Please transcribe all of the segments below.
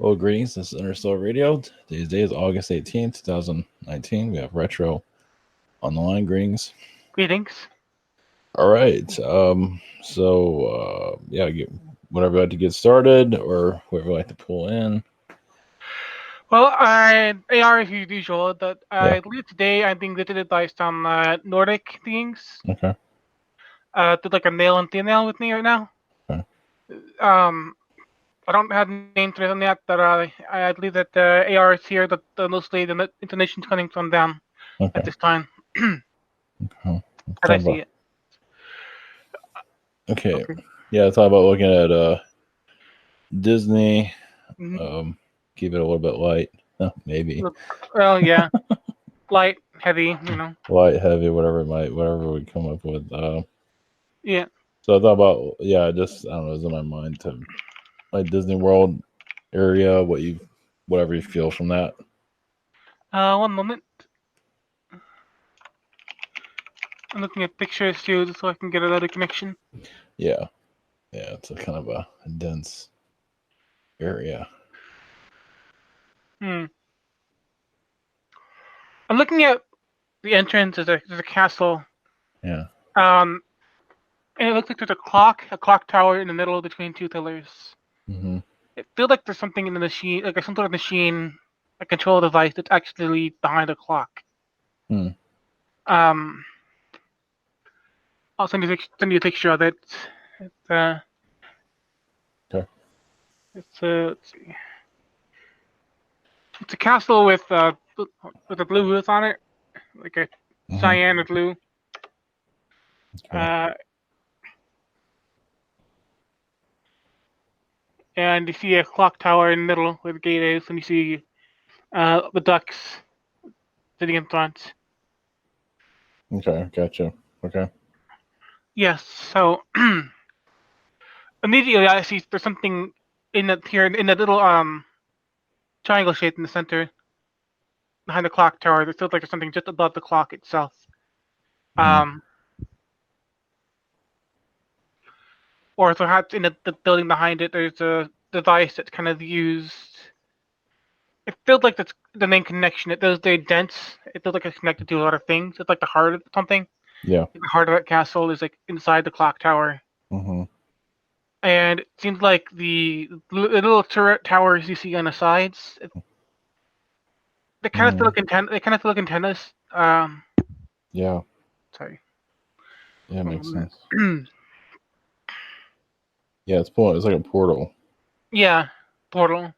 Well, greetings. This is Interstellar Radio. Today's day is August 18th, 2019. We have Retro on the line. Greetings. Greetings. All right. Whatever you'd like to get started or whoever would like to pull in. Well, AR as usual. Yeah. I believe today I think they did advice on Nordic things. Okay. Did like a male and female with me right now. Okay. I don't have names for them yet, but I believe that AR is here. That mostly the information is coming from them Okay. at this time, Okay. as I see it. Okay. Yeah, I thought about looking at Disney. Mm-hmm. Keep it a little bit light. Maybe. Well, yeah. Light, heavy, Light, heavy, whatever we come up with. Yeah. So I thought about, I don't know, it was in my mind to like Disney World area, whatever you feel from that. 1 moment. I'm looking at pictures too, just so I can get another connection. Yeah, it's a kind of a dense area. I'm looking at the entrance. There's a castle. Yeah. And it looks like there's a clock tower in the middle between two pillars. Mm-hmm. It feels like there's something in the machine, like some sort of machine, a control device that's actually behind the clock. I'll send you a picture of it. Okay. Let's see. It's a castle with a blue roof on it, like a cyan or blue. Okay. And you see a clock tower in the middle where the gate is, and you see the ducks sitting in front. Okay, gotcha. Okay. Yes, so immediately I see there's something in that little triangle shape in the center behind the clock tower. It feels like there's something just above the clock itself. Or perhaps in the building behind it, there's a device that's kind of used. It feels like that's the main connection. It feels very dense. It feels like it's connected to a lot of things. It's like the heart of something. Yeah. The heart of that castle is like inside the clock tower. Mm-hmm. And it seems like the little turret towers you see on the sides, they kind of feel like antennas. They kind of feel like antennas. Yeah. Sorry. Yeah, makes sense. Yeah, it's like a portal. Yeah, portal.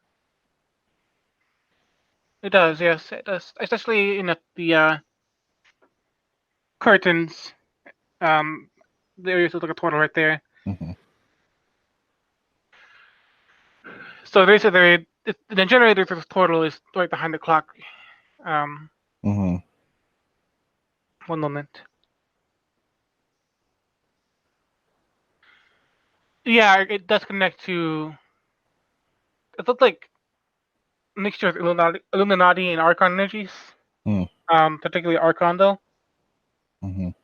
It does, yes, it does. Especially in the curtains. There is like a portal right there. Mm-hmm. So there's the generator for this portal is right behind the clock. 1 moment. Yeah, it does connect to. It looks like a mixture of Illuminati and Archon energies. Particularly Archon though. It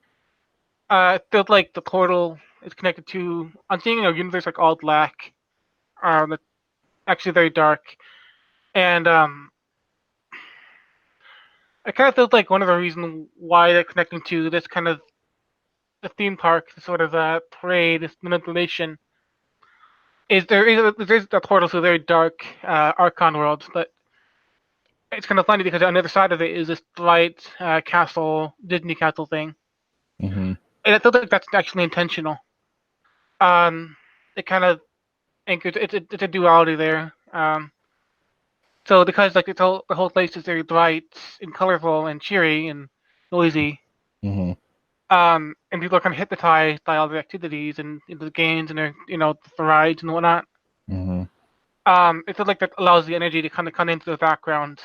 feels like the portal is connected to. I'm seeing a universe like all black. That's actually very dark, and it kind of feels like one of the reasons why they're connecting to this kind of the theme park, the sort of parade, this manipulation. Is there's a portal to a very dark Archon world, but it's kind of funny because on the other side of it is this bright Disney castle thing. And it feels like that's actually intentional. It kind of anchors. It's a duality there. So because like the whole place is very bright and colorful and cheery and noisy. And people are kind of hypnotized by all the activities and the games and their the rides and whatnot. It feels like that allows the energy to kind of come into the background.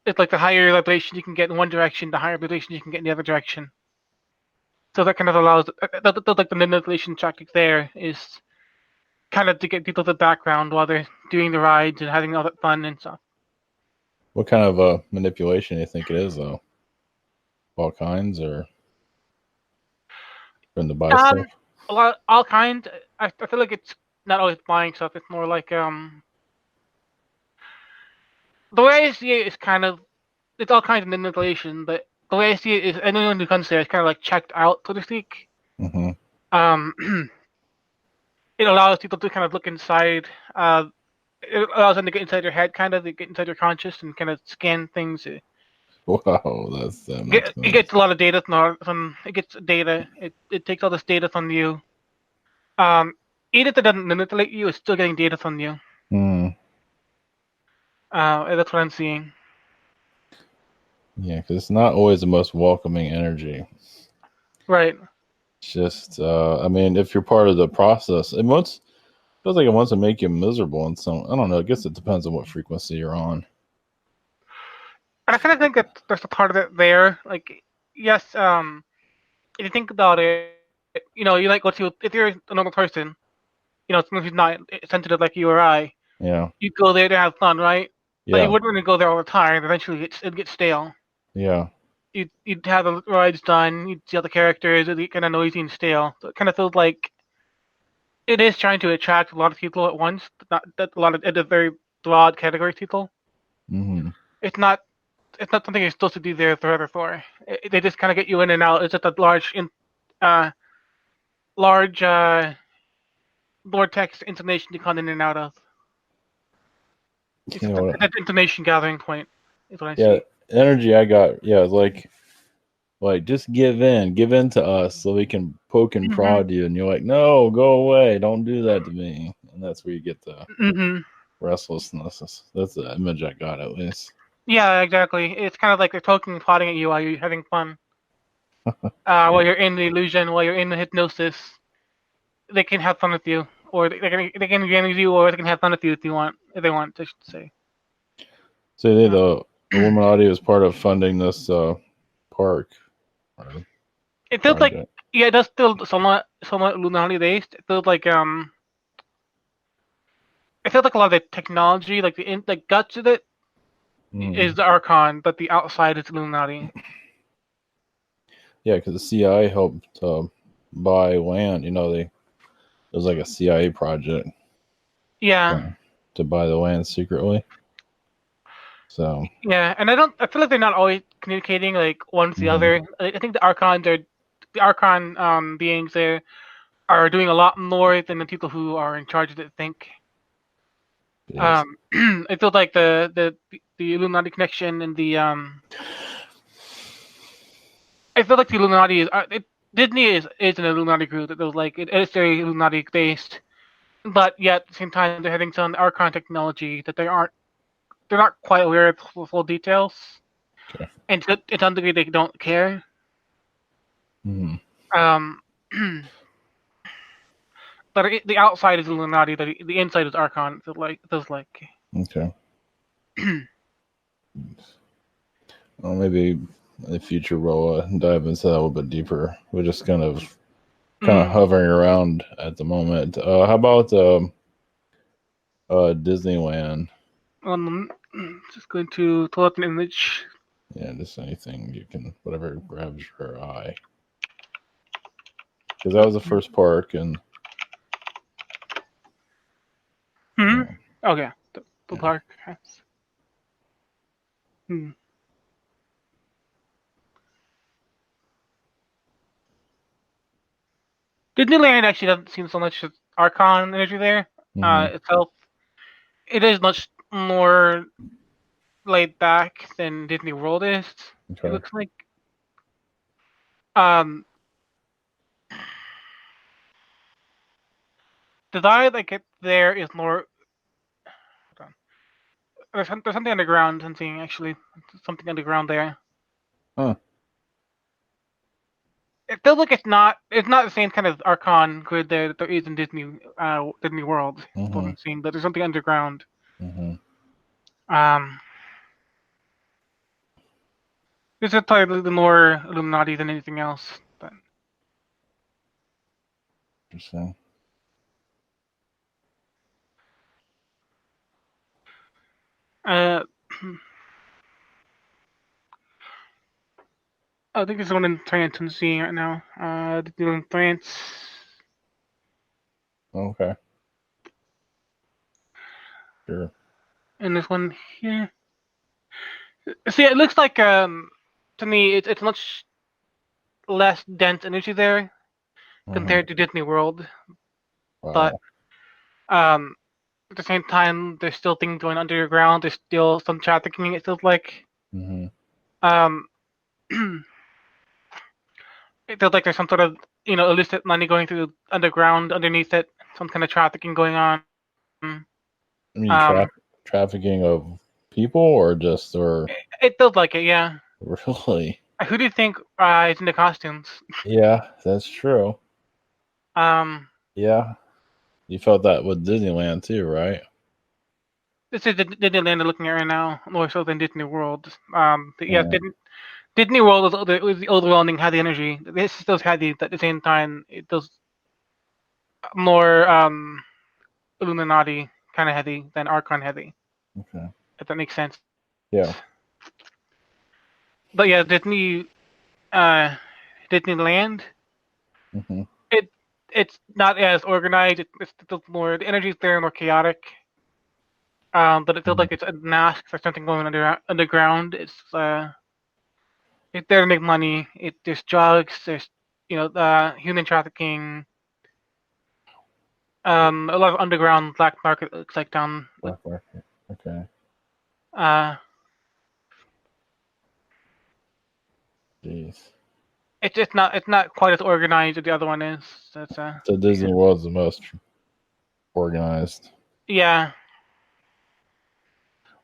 It's like the higher vibration you can get in one direction, the higher vibration you can get in the other direction. So that kind of allows, like the manipulation tactic there is kind of to get people to the background while they're doing the rides and having all that fun and stuff. What kind of manipulation do you think it is, though? All kinds, or from the buy stuff? All kinds. I feel like it's not always buying stuff. It's more like the way I see it is kind of it's all kinds of manipulation, but the way I see it is anyone who comes there is kind of like checked out, so to speak. Mm-hmm. Um, it allows people to kind of look inside. It allows them to get inside your head, kind of, to get inside your conscious and kind of scan things. Wow, that makes It sense. gets a lot of data from it gets data. It takes all this data from you. Even if it doesn't manipulate you, it's still getting data from you. Hmm. That's what I'm seeing. Yeah, because it's not always the most welcoming energy. Right. It's just, I mean, if you're part of the process, it wants feels like it wants to make you miserable. And some, I don't know. I guess it depends on what frequency you're on. And I kind of think that there's a part of it there. Like, yes, if you think about it, you like go to if you're a normal person, someone who's not sensitive like you or I, Yeah, you go there to have fun, right? But you yeah, wouldn't want to go there all the time. Eventually, it'd get stale. yeah. You'd have the rides done. You'd see all the characters. It'd get kind of noisy and stale. So it kind of feels like it is trying to attract a lot of people at once. Not that a lot of a very broad category of people. Mm-hmm. It's not. It's not something you're supposed to do there forever for. They just kind of get you in and out. It's just a uh, large vortex information to come in and out of. It's You just know what? that information gathering point is what I Yeah, see. energy I got. Yeah, it's like just give in to us so we can poke and Hmm. prod you. And you're like, no, go away, don't do that to me. And that's where you get the Hmm. restlessness. That's the image I got at least. Yeah, exactly. It's kind of like they're poking and prodding at you while you're having fun. Yeah. While you're in the illusion, while you're in the hypnosis, they can have fun with you, or they can abuse you, or they can have fun with you if they want, I should say. So they, Uh, the Illuminati is part of funding this park or it feels like project. yeah, it does feel somewhat Illuminati based. It feels like a lot of the technology, like the guts of it, Mm. is the Archon, but the outside is Illuminati. Yeah, because the CIA helped buy land. It was like a CIA project Yeah, uh, to buy the land secretly. So, yeah, and I feel like they're not always communicating like one to the hmm other. I think the Archon beings there are doing a lot more than the people who are in charge of it think. yes. I feel like the Illuminati connection and I feel like the Illuminati Disney is an Illuminati group that was like it is very Illuminati based, but yet at the same time they're having some Archon technology that they're not quite aware of the full details, Okay. and to some degree they don't care. hmm Um, but the outside is Illuminati, the inside is Archon. It feels like. Okay. Well, maybe in the future we'll dive into that a little bit deeper. We're just kind of Mm. hovering around at the moment. How about Disneyland? Just going to pull up an image. Yeah, just anything you can, whatever grabs your eye. Because that was the first park, and Hmm. yeah, Okay. The yeah. park. Hmm. Disneyland actually doesn't seem so much Archon energy there. hmm Itself, it is much more laid back than Disney World is. It Okay. looks like. Um, the vibe I get there is more. Hold on. There's something underground. Something actually, something underground there. Huh. It feels like it's not the same kind of Archon grid there that there is in Disney World. What hmm I'm seeing, but there's something underground. hmm Um, this is probably the more Illuminati than anything else. But Interesting. uh, I think there's one in France I'm seeing right now. The deal in France. Okay. Sure. And this one here. See, it looks like to me it's much less dense energy there Hmm. compared to Disney World, but Wow. um at the same time there's still things going underground. There's still some trafficking. It feels like Hmm. um it feels like there's some sort of illicit money going through underground underneath it, some kind of trafficking going on. I mean, Um, trafficking of people, or just, or it feels like it, yeah. really? Who do you think is in the costumes? Yeah, that's true. Um, Yeah, you felt that with Disneyland too, right? this is the Disneyland I'm looking at right now, more so than Disney World. Yeah, Yeah. Disney World was the overwhelming, had the energy. This still had the at the same time. It does more Illuminati kind of heavy than Archon heavy, Okay. if that makes sense. Yeah. But yeah, uh, Disneyland, Hmm. it it's not as organized. It's still more the energy's there, more chaotic. But it feels like it's a mask for something going underground. It's there to make money. There's drugs. There's human trafficking. A lot of underground black market looks like down with Black market. Okay. uh. Jeez. It's not quite as organized as the other one is. That's So Disney World's the most organized. yeah.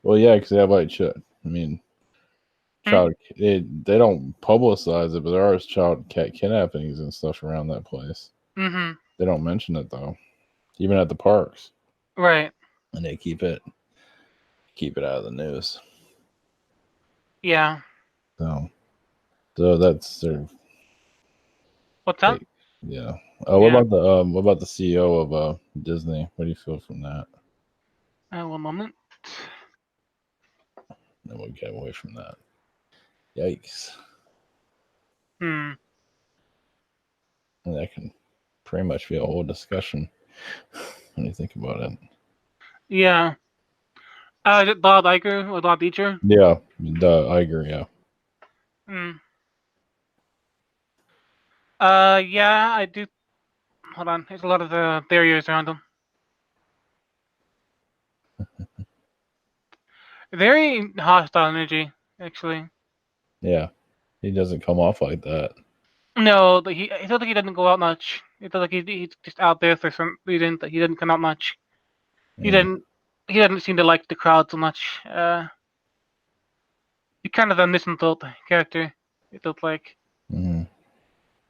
Well, yeah, because they have like, I mean, Hmm? child. They don't publicize it, but there are child cat kidnappings and stuff around that place. Mm-hmm. They don't mention it though, even at the parks, Right. and they keep it out of the news. Yeah. So, so that's their What's that? take. Yeah. Yeah. What about the CEO of Disney? What do you feel from that? One moment. And we'll get away from that. Yikes! Hmm. And that can pretty much be a whole discussion when you think about it. Yeah. Is it Bob Iger or Bob Beecher? Yeah, I agree. Yeah, Hmm. Yeah, I do. Hold on. There's a lot of barriers around them. Very hostile energy, actually. yeah. He doesn't come off like that. No, but he feels like he doesn't go out much. It feels like he's just out there for some reason that he didn't come out much. He Yeah. didn't he doesn't seem to like the crowd so much. He's kind of a misanthrope character. It feels like. Hmm.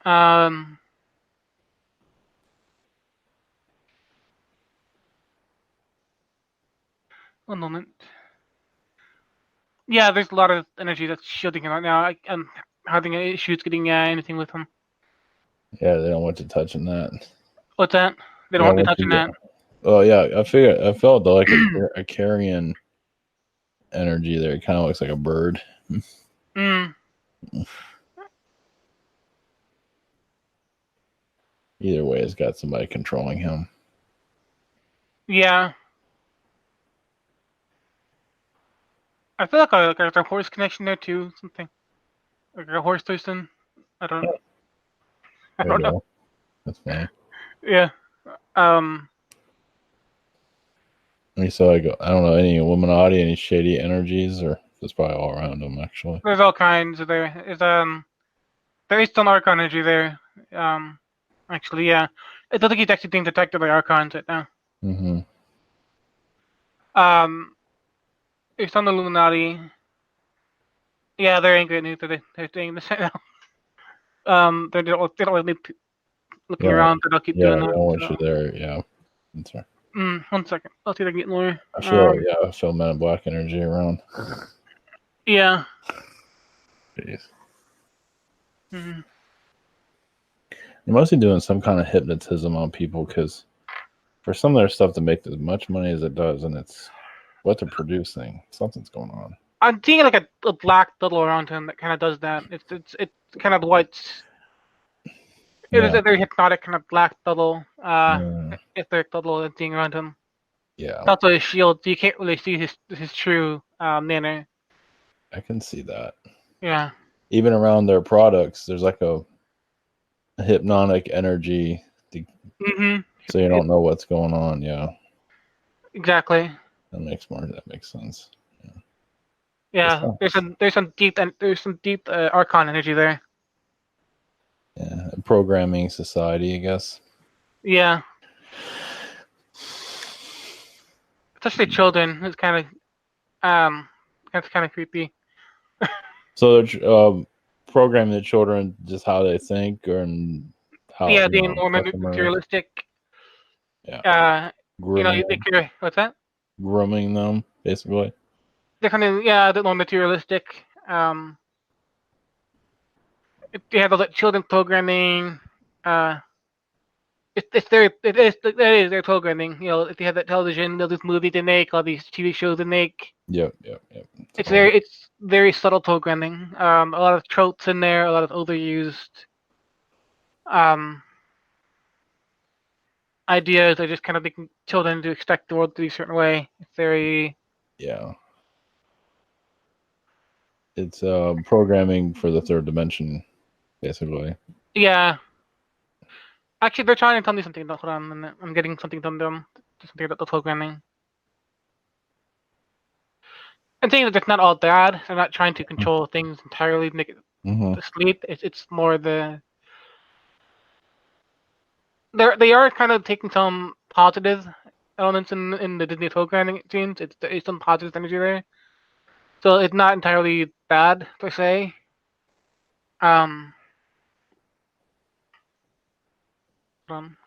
Um, One moment. Yeah, there's a lot of energy that's shielding him right now. I'm having issues getting anything with him. Yeah, they don't want you touching that. What's that? They They don't want don't me want touching you. that. Oh yeah, I felt like a carrion energy there. It kind of looks like a bird. Mm, Either way, it's got somebody controlling him. yeah. I feel like there's a horse connection there too. Something like a horse person. I don't. I There you don't know. go. That's funny. Yeah. Um. I mean, so I don't know any Illuminati, any shady energies, or it's probably all around them actually. There's all kinds there. There is some archon energy there. Actually, yeah. It doesn't think he's actually being detected by archons right now. Hmm. Um. It's on the Illuminati. Yeah, they're angry at news. They're doing this right now. They don't like me looking Yeah, around, but they'll keep yeah, doing they that. don't want you So, there. Yeah, that's right. 1 second. I'll see if I can get more. I feel Men in Black energy around. Yeah. Jeez. Mm, They're mostly doing some kind of hypnotism on people because for some of their stuff to make as much money as it does, and it's what they're producing, something's going on. I'm seeing like a black bubble around him that kind of does that. It's kind of what it is Yeah, a very hypnotic kind of black bubble. yeah. Etheric bubble that's seeing around him. Yeah, It's also his shield, so you can't really see his true manner. I can see that. Yeah. Even around their products, there's like a hypnotic energy, Mm-hmm. so you don't know what's going on. Yeah, Exactly. that makes sense. Yeah, it's Yeah. not, There's some deep archon energy there. yeah, programming society, I guess. Yeah. Especially children. It's kind of that's kind of creepy. So they're programming the children just how they think and how Yeah, being more customer, materialistic. yeah, Uh, grooming they them, care. What's that? grooming them, basically. They're kind of a bit more materialistic. They have all that children programming. Uh, it is their programming. If they have that television, they'll these movies they make, all these TV shows they make. Yep. It's very subtle programming. A lot of tropes in there, a lot of overused um ideas. They're just kind of making children to expect the world to be a certain way. It's very Yeah, it's programming for the third dimension, basically. yeah. Actually, they're trying to tell me something. Hold on a minute. I'm getting something from them. Something about the programming. I'm saying that it's not all bad. They're not trying to control things entirely, make it Mm-hmm. sleep. It's more they are kind of taking some positive elements in the Disney programming. It seems there is some positive energy there, so it's not entirely bad per se. Um, um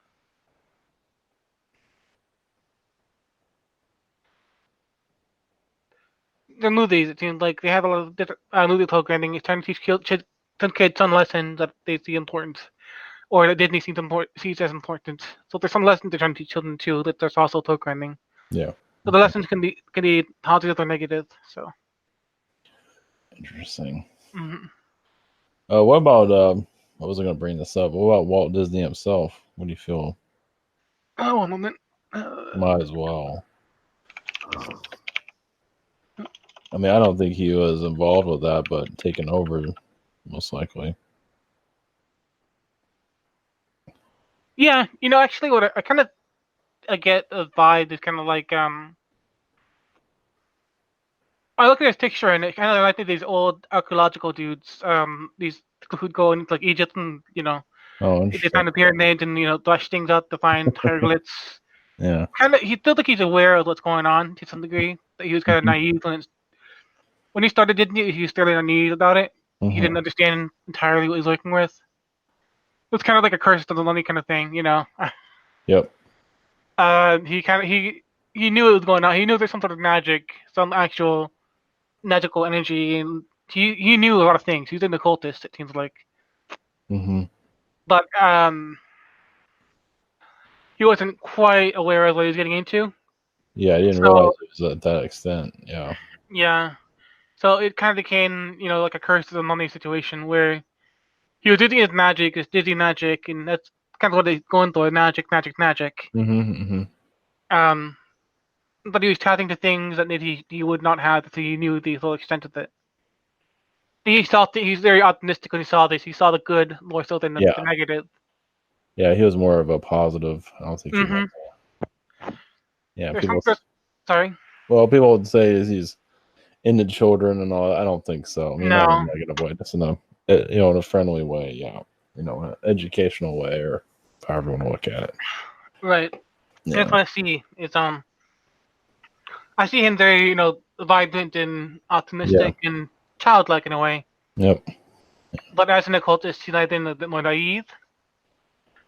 the movies. It seems like they have a lot of different movie programming. It's trying to teach some kids some lessons that they see important, or that Disney sees as important. So there's some lessons they're trying to teach children too. That there's also programming. Yeah, So the lessons can be positive or negative. So. interesting. Mhm. What about I wasn't going to bring this up. What about Walt Disney himself? What do you feel? Oh, one moment. Uh, Might as well. I mean, I don't think he was involved with that, but taken over most likely. yeah, actually, what I kind of get a vibe is kind of like I look at this picture and it kind of reminds me of these old archaeological dudes. These people who'd go into like Egypt and Oh, they interesting. find the pyramids and thrash things up to find hieroglyphs. Yeah. Kind of, he feels like he's aware of what's going on to some degree. That he was kind of Hmm. naive when he started, didn't he? He was fairly naive about it. He Hmm. didn't understand entirely what he was working with. It was kind of like a curse to the money kind of thing. Yep. He knew it was going on. He knew there's some sort of magic, some actual magical energy, and he knew a lot of things. He was an occultist, it seems like, Hmm. but he wasn't quite aware of what he was getting into. Yeah, I didn't realize So it was at that extent. Yeah. yeah, so it kind of became like a curse to the mummy situation where he was using his magic, his dizzy magic, and that's kind of what he's going for: magic, magic, magic. Hmm. Um, but he was tapping to things that he would not have if he knew the full extent of it. He's very optimistic when he saw this. He saw the good more so than the Yeah. negative. Yeah, he was more of a positive. I don't think he Mm-hmm. was. Yeah, There's some. Sorry. people would say is he's into children and all. I don't think so. I mean, not in No. a negative way, just in a in a friendly way. Yeah, an educational way, or however you want to look at it. Right. That's Yeah. what I see. I see him very vibrant and Yeah. optimistic and childlike in a way. Yep. But as an occultist, he's either a bit more naive,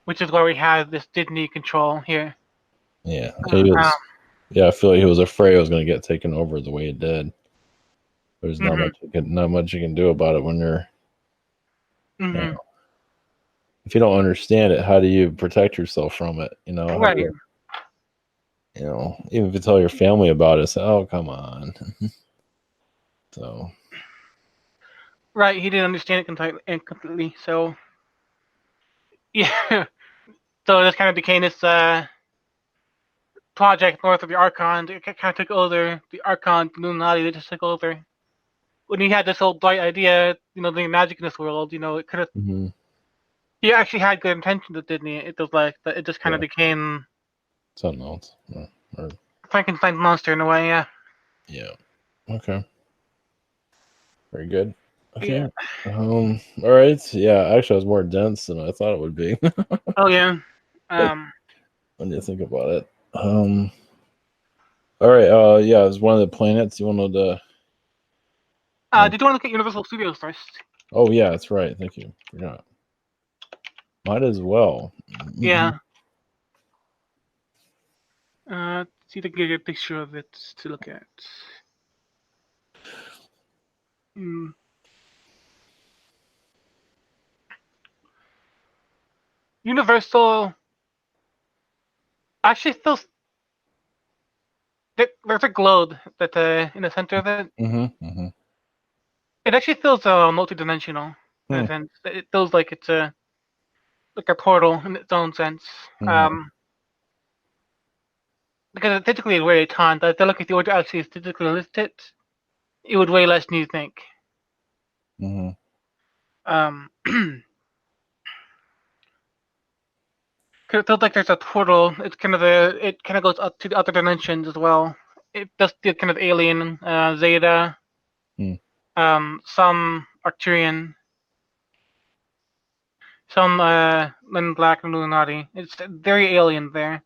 which is where we have this Disney control here. Yeah. He Um, was. Yeah, I feel like he was afraid it was going to get taken over the way it did. There's not mhm, much not much you can do about it when you're. You mhm. know, if you don't understand it, how do you protect yourself from it? How do Right. you? Even if you tell your family about it, say, "Oh, come on." So Right. He didn't understand it completely. So yeah. So this kind of became this project north of the Archon. It kind of took over the Archon, the Illuminati. They just took over. When he had this whole bright idea, doing magic in this world, it could have. Hmm. He actually had good intentions, didn't he? It was like that. It just kind of Yeah. became Something else. Or, Frankenstein's monster in a way. Yeah. yeah. Okay. Very good. Yeah. Okay. All right. Yeah. Actually, it was more dense than I thought it would be. Oh yeah. Um. When you think about it. All right. Yeah. It's one of the planets. You want to? Did you want to look at Universal Studios first? Oh yeah, that's right. Thank you. Forgot. Might as well. Yeah. See if I can get a picture of it to look at. Mm. Universal actually feels there's a globe that in the center of it. Mm-hmm. Mm-hmm. It actually feels multidimensional in a sense. It feels like it's like a portal in its own sense. Mm-hmm. Because it physically is very tiny. I feel like if you were to actually physically lift it, it would weigh less than you think. Mm-hmm. It feels like there's a portal. It kind of goes up to the other dimensions as well. It does feel kind of alien, Zeta, Mm. some Arcturian, some Men in Black and Illuminati. It's very alien there,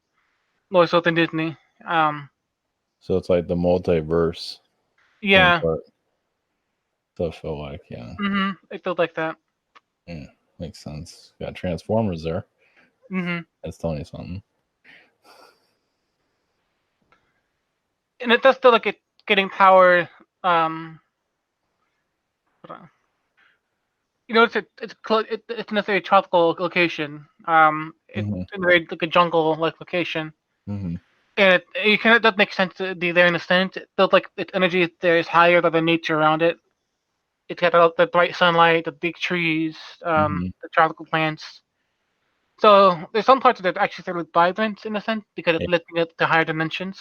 more so than Disney. So it's like the multiverse theme Yeah, park. So I feel like, yeah. it feels like that. Yeah. Makes sense. Got Transformers there. That's telling you something. And it does feel like it's getting power. Um, hold on. It's in a very tropical location. It's Mm-hmm. in a very like a jungle-like location. Mm-hmm. And that makes sense to be there in a sense. It feels like its energy there is higher than the nature around it. It's got the bright sunlight, the big trees, Mm-hmm. the tropical plants. So there's some parts of it actually fairly vibrant in a sense because it's Yeah. lifting it to higher dimensions.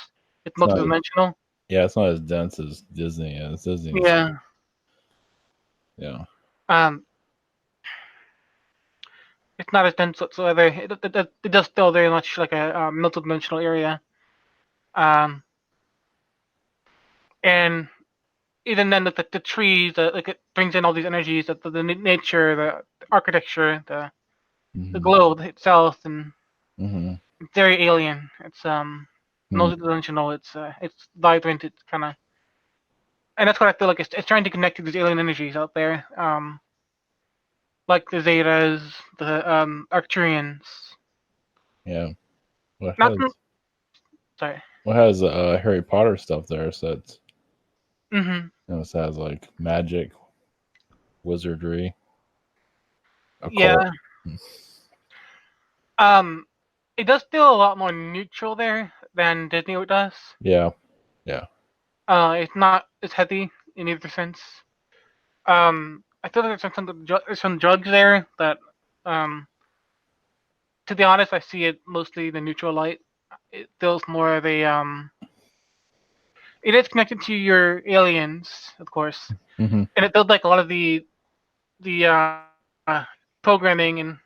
It's It's not. multidimensional. Yeah, it's not as dense as Disney is. Disney's. Yeah. Yeah. Um, it's not as dense whatsoever. It does feel very much like a multidimensional area. Um, and even then, the trees, like it brings in all these energies, the nature, the architecture, the Mm-hmm. globe itself, and Mm-hmm. it's very alien. It's Mm-hmm. multidimensional. It's vibrant. It's kind of, and that's what I feel like it's trying to connect to these alien energies out there, like the Zetas, the Arcturians. Yeah. What Not has sorry. what has Harry Potter stuff there? So it's Mm-hmm. it has like magic, wizardry, occult. Yeah. Um, it does feel a lot more neutral there than Disney does. Yeah. Yeah. It's not as heavy in either sense. I feel like there's some drugs there that, um, to be honest, I see it mostly the neutral light. It feels more of a It is connected to your aliens, of course, Mm-hmm. and it feels like a lot of the programming and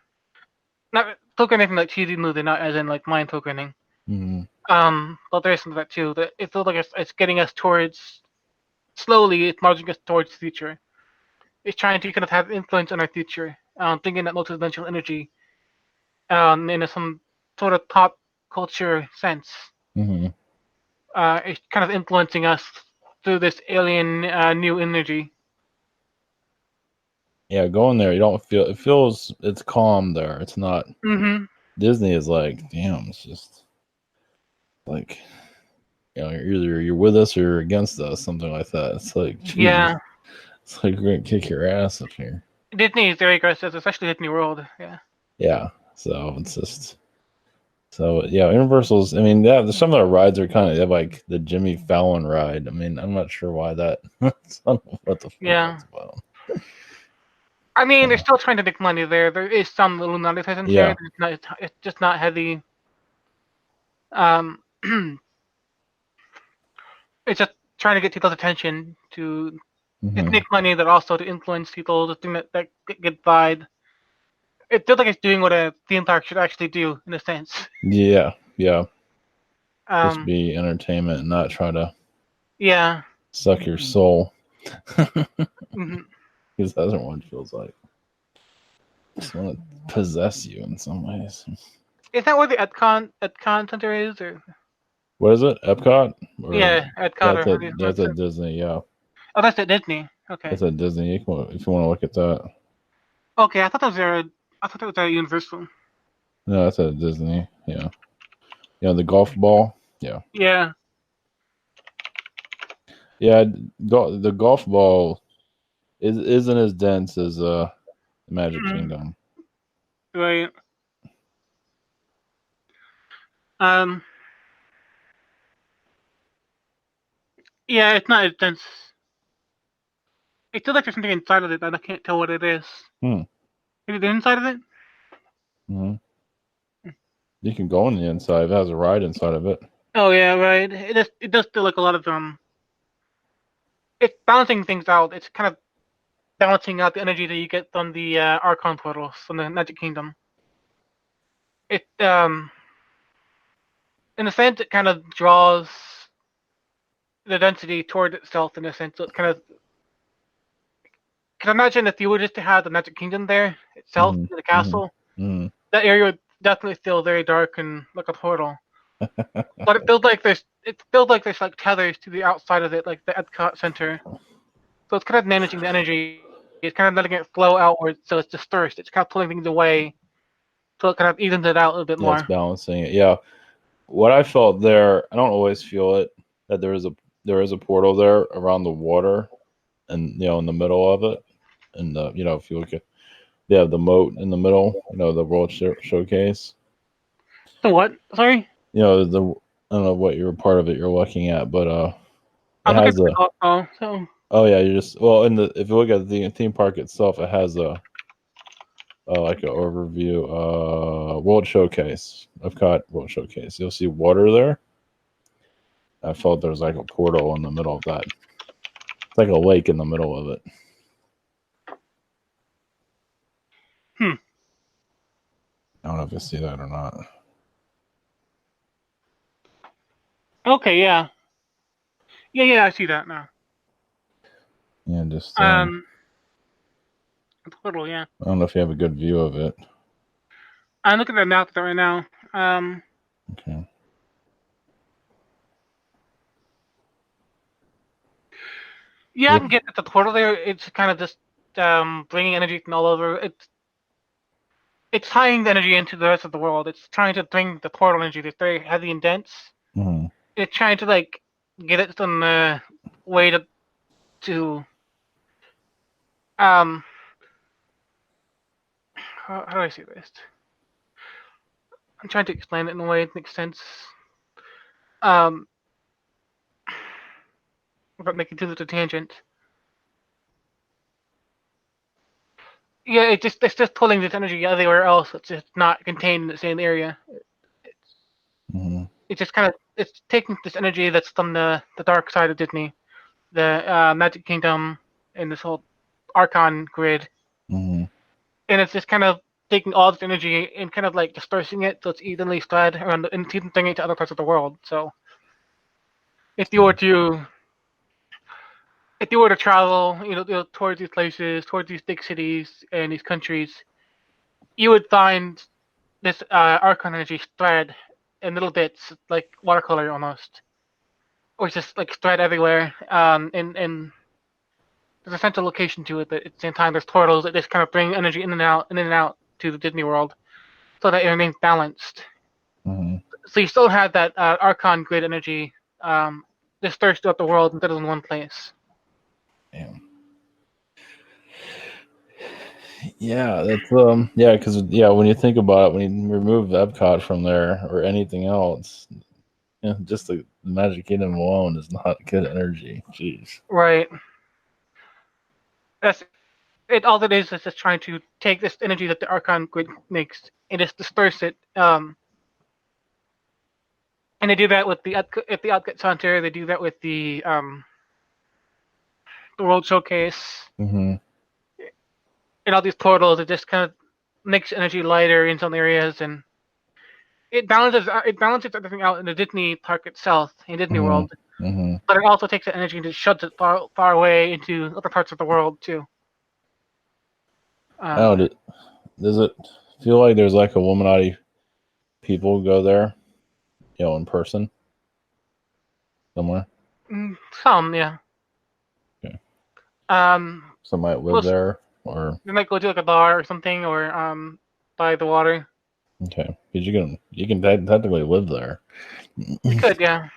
not programming like cheesy movie, not as in like mind programming. Mm-hmm. But there is some of that too. That it feels like it's getting us towards slowly. It's marching us towards the future. It's trying to kind of have influence on our future. Thinking that multidimensional energy, in some sort of pop culture sense, Mm-hmm. it's kind of influencing us through this alien new energy. Yeah, going there, you don't feel it feels it's calm there. It's not Mm-hmm. Disney is like, damn, it's just like you're with us or you're against us, something like that. It's like, geez, Yeah, it's like we're gonna kick your ass up here. Disney is very aggressive, especially Disney World. Yeah. Yeah, so it's just so yeah. Universal's. I mean, yeah, some of the rides are kind of they have like the Jimmy Fallon ride. I mean, I'm not sure why that. I don't know what the fuck Yeah. that's about. I mean, they're still trying to make money there. There is some Illuminati presence there. Yeah. It's just not heavy. Um, it's just trying to get people's attention to Hmm. make money, but also to influence people. The thing that get by. It feels like it's doing what a theme park should actually do in a sense. Yeah, yeah. Just Um, be entertainment and not try to yeah. suck your soul. Mm-hmm. Because that's what one feels like. Just want to possess you in some ways. Is that where the Epcon Center is, or What is it? Epcot? Or yeah, Epcon or how do you that's pronounce at it? Disney. Yeah, Oh, that's at Disney. Okay. that's at Disney. If you want to look at that, Okay, I thought that was there. I thought that was at Universal. no, that's at Disney. Yeah, yeah. The golf ball. Yeah, Yeah. yeah. The golf ball isn't as dense as Magic Mm, Kingdom. right. Um. Yeah, it's not as dense. It feels like there's something inside of it, but I can't tell what it is. Hmm. Is it the inside of it? Hmm. You can go on the inside. It has a ride inside of it. Oh yeah, right. It does feel like a lot of It's balancing things out. It's kind of balancing out the energy that you get from the Archon portals from the Magic Kingdom. It in a sense it kind of draws the density toward itself in a sense. So it kind of can imagine if you were just to have the Magic Kingdom there itself, Hmm. the Hmm. castle, Hmm. that area would definitely feel very dark and like a portal. But it feels like there's like tethers to the outside of it, like the Epcot Center. So it's kind of managing the energy. It's kind of letting it flow outwards, so it's dispersed. It's kind of pulling things away, so it kind of evens it out a little bit Yeah, it's more. balancing it. Yeah, what I felt there, I don't always feel it, that there is a portal there around the water, and in the middle of it, and if you look at, they have the moat in the middle, the showcase. So what? Sorry, I don't know what your part of it you're looking at, but it I'm looking has for the a. golf ball. So Oh yeah, you just well in the if you look at the theme park itself, it has a like an overview, World Showcase. I've got World Showcase. You'll see water there. I felt there's like a portal in the middle of that. It's like a lake in the middle of it. hmm. I don't know if you see that or not. Okay, yeah, yeah. I see that now. Yeah, just Um, it's little, yeah. I don't know if you have a good view of it. I'm looking at the map right now. Um, Okay. yeah, I Yeah. can get at the portal there. It's kind of just bringing energy from all over. It's tying the energy into the rest of the world. It's trying to bring the portal energy that's very heavy and dense. Hmm. It's trying to like get it some way to um how do I say this? I'm trying to explain it in a way that makes sense. Um, without making too much a tangent. Yeah, it's just pulling this energy everywhere else. It's just not contained in the same area. Hmm. It's just kind of it's taking this energy that's from the dark side of Disney, the Magic Kingdom, and this whole Archon grid, Hmm. and it's just kind of taking all this energy and kind of like dispersing it so it's evenly spread around and even bringing it to other parts of the world. So if you were to if you were to travel, towards these places, towards these big cities and these countries, you would find this Archon energy spread in little bits, like watercolor almost, or just like spread everywhere. And there's a central location to it, but at the same time, there's portals that just kind of bring energy in and out to the Disney World, so that it remains balanced. Hmm. So you still have that Archon grid energy dispersed throughout the world instead of in one place. Damn. Yeah, that's because when you think about it, when you remove Epcot from there or anything else, just the Magic Kingdom alone is not good energy. Jeez. Right. That's it. All it is just trying to take this energy that the Archon grid makes and just disperse it And they do that with at the Outlet Center. They do that with the World Showcase Mm-hmm. and all these portals. It just kind of makes energy lighter in some areas, and it balances everything out in the Disney park itself in Disney World. Mm-hmm. Mm-hmm. But it also takes that energy and just shoves it far away into other parts of the world too. Oh, does it feel like there's like Illuminati people go there, in person somewhere? Some, yeah. Okay. Um, Some might live most there, or they might go to like a bar or something, or by the water. okay, because you can technically live there. You could, yeah.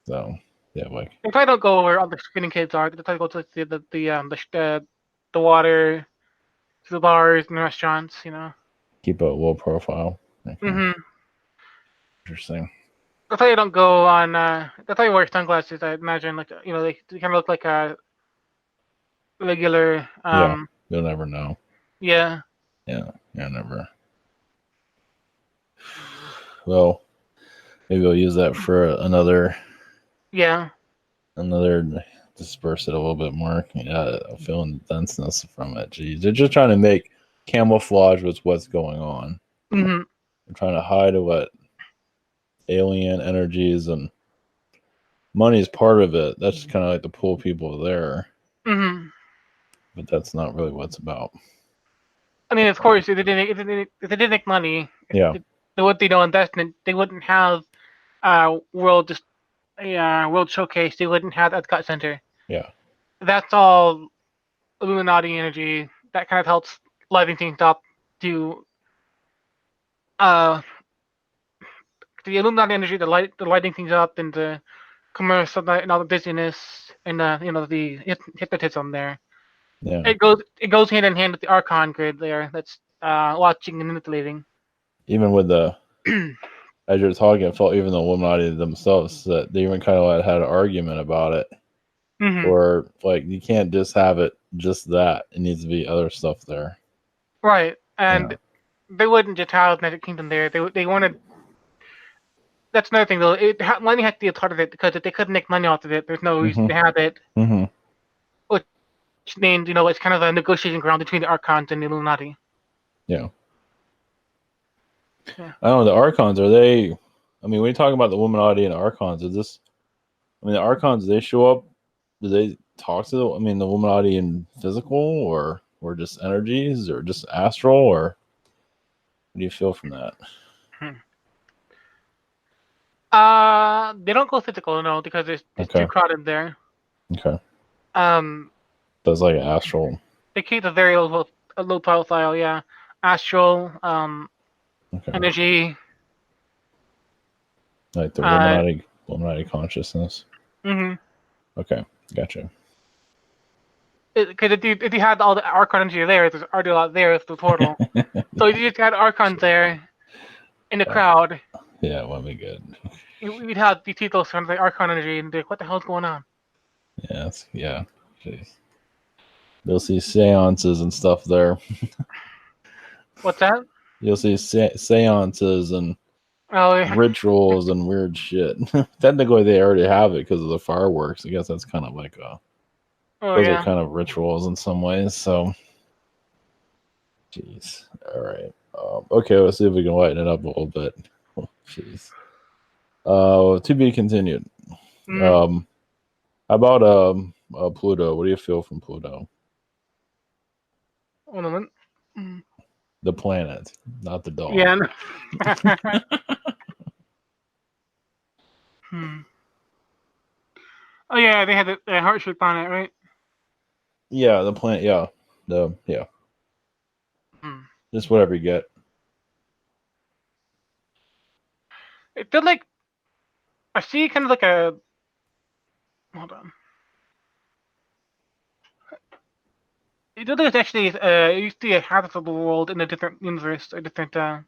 So yeah, like They probably don't go where all the screening kids are. They probably go to like, the water, to the bars and the restaurants. keep a low profile. Okay, Mm-hmm. interesting. They probably don't go on. They probably wear sunglasses. I imagine, like they kind of look like a regular. Yeah, you'll never know. Yeah, Yeah, never. Well, maybe I'll use that for yeah. another disperse it a little bit more. Yeah, I'm feeling denseness from it. Geez, they're just trying to make camouflage with what's going on. Mm-hmm. They're trying to hide what alien energies and money is part of it. That's kind of like to pull people there, Mm-hmm. but that's not really what it's about. I mean, of course, if they didn't make money, Yeah, they would no investment. They wouldn't have world showcase. They wouldn't have Epcot Center. yeah. That's all Illuminati energy. That kind of helps lighting things up to uh the Illuminati energy, the lighting things up, and the commercial and all the busyness and the hypnotism there. Yeah. It goes hand in hand with the Archon grid there. That's watching and manipulating. Even with as you're talking, I felt even the Illuminati themselves that they even kind of had an argument about it. Mm-hmm. Or like you can't just have it just that. It needs to be other stuff there. Right, and Yeah. they wouldn't just have Magic Kingdom there. They wanted. That's another thing though. Money had to be a part of it because if they couldn't make money off of it, there's no reason to Mm-hmm. have it. Mm-hmm. Which means it's kind of a negotiating ground between the Archons and the Illuminati. Yeah. Yeah. I don't know. The Archons, are they? I mean, when you talk about the Illuminati and the Archons, is this? I mean, the Archons, they show up. Do they talk to the Illuminati in physical or just energies or just astral, or what do you feel from that? Hmm. They don't go physical, no, because it's too Okay. crowded there. Okay. Um, That's like astral. they keep a very low profile, yeah. Astral, Okay. energy. Like the Uh, Illuminati consciousness. mm-hmm. Okay. Gotcha. Because if you had all the Archon energy there, there's already a lot there. It's the portal. So if you just had Archons there in the crowd, Yeah, it would be good. we'd have these people surrounded by Archon energy and be like, what the hell's going on? Yes. Yeah. Jeez. You'll see seances and stuff there. What's that? You'll see seances and Oh, yeah. rituals and weird shit. Technically, they already have it because of the fireworks. I guess that's kind of like Oh, those are yeah. kind of rituals in some ways. So, jeez. All right. Okay, let's see if we can lighten it up a little bit. Jeez. To be continued. Mm, How about Pluto? What do you feel from Pluto? hold on. Mm, The planet, not the dog. yeah. Hmm. Oh, yeah, they had the heart-shaped on it, right? Yeah, the planet. Yeah, yeah. Hmm. Just whatever you get. It felt like I see kind of like a. Hold on. It feels like it's actually you see a habitable world in a different universe, a different. Yeah.